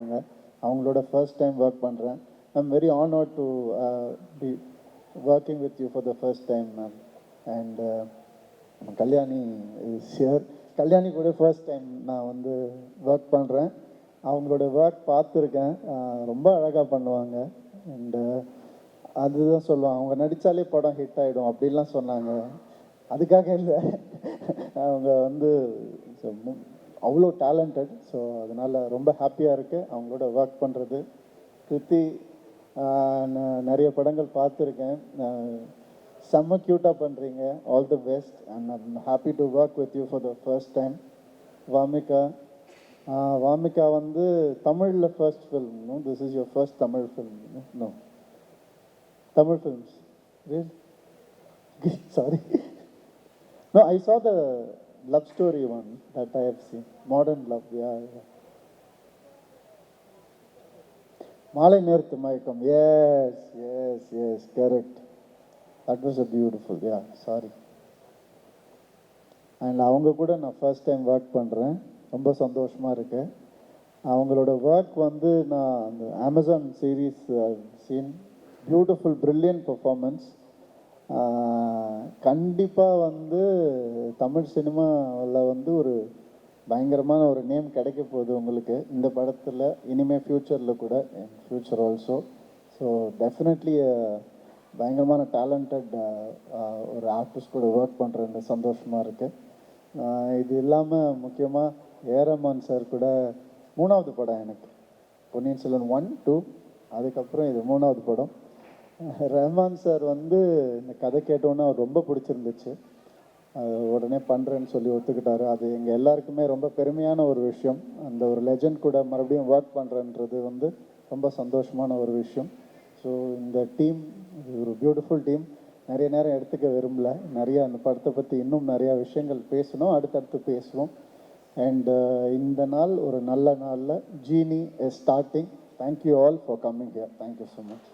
இருக்காங்க. அவங்களோட first time work பண்ணுறேன். I'm very honoured to be working with you for the first time ma'am. And Kalyani is here. Kalyani கூட first time நான் வந்து work பண்ணுறேன். அவங்களோட ஒர்க் பார்த்துருக்கேன். ரொம்ப அழகாக பண்ணுவாங்க. அண்டு அதுதான் சொல்லுவாங்க, அவங்க நடித்தாலே படம் ஹிட் ஆகிடும் அப்படிலாம் சொன்னாங்க. அதுக்காக இல்லை, அவங்க வந்து அவ்வளோ டேலண்டட். ஸோ அதனால் ரொம்ப ஹாப்பியாக இருக்குது அவங்களோட ஒர்க் பண்ணுறது. கிருத்தி நான் நிறைய படங்கள் பார்த்துருக்கேன். செம்ம க்யூட்டாக பண்ணுறீங்க. All the best and I'm happy to work with you for the first time. Wamiqa வந்து தமிழில் first film. No, this is your first Tamil film? No, Tamil films. Sorry. No, I saw the love story one that I have seen. Modern love, yeah. Malai Nerthu Maikam, yes, correct. That was a beautiful, yeah, sorry. And அவங்க கூட நான் first time work பண்ணுறேன். ரொம்ப சந்தோஷமாக இருக்கு. அவங்களோட work வந்து நான் அந்த Amazon series scene, beautiful brilliant performance. கண்டிப்பாக வந்து தமிழ் சினிமாவில் வந்து ஒரு பயங்கரமான ஒரு நேம் கிடைக்க போகுது உங்களுக்கு இந்த படத்தில். இனிமேல் ஃப்யூச்சரில் கூட, ஃப்யூச்சர் ஆல்சோ. ஸோ டெஃபினெட்லி பயங்கரமான டேலண்டட் ஒரு ஆர்டிஸ்ட் கூட ஒர்க் பண்ணுறது சந்தோஷமாக இருக்குது. இது இல்லாமல் முக்கியமாக ஏரமான் சார் கூட 3வது படம் எனக்கு. பொன்னியின் செல்வன் 1, 2, அதுக்கப்புறம் இது 3வது படம். ரஹ்மான் சார் வந்து இந்த கதை கேட்டோன்னே அவர் ரொம்ப பிடிச்சிருந்துச்சு. உடனே பண்ணுறேன்னு சொல்லி ஒத்துக்கிட்டாரு. அது எங்கள் எல்லாருக்குமே ரொம்ப பெருமையான ஒரு விஷயம். அந்த ஒரு லெஜண்ட் கூட மறுபடியும் ஒர்க் பண்ணுறன்றது வந்து ரொம்ப சந்தோஷமான ஒரு விஷயம். ஸோ இந்த டீம் ஒரு பியூட்டிஃபுல் டீம். நிறைய நேரம் எடுத்துக்க விரும்பல. நிறையா அந்த படத்தை பற்றி இன்னும் நிறையா விஷயங்கள் பேசணும், அடுத்தடுத்து பேசுவோம். அண்ட் இந்த நாள் ஒரு நல்ல நாளில் ஜீனி is starting. Thank you all for coming here. Thank you so much.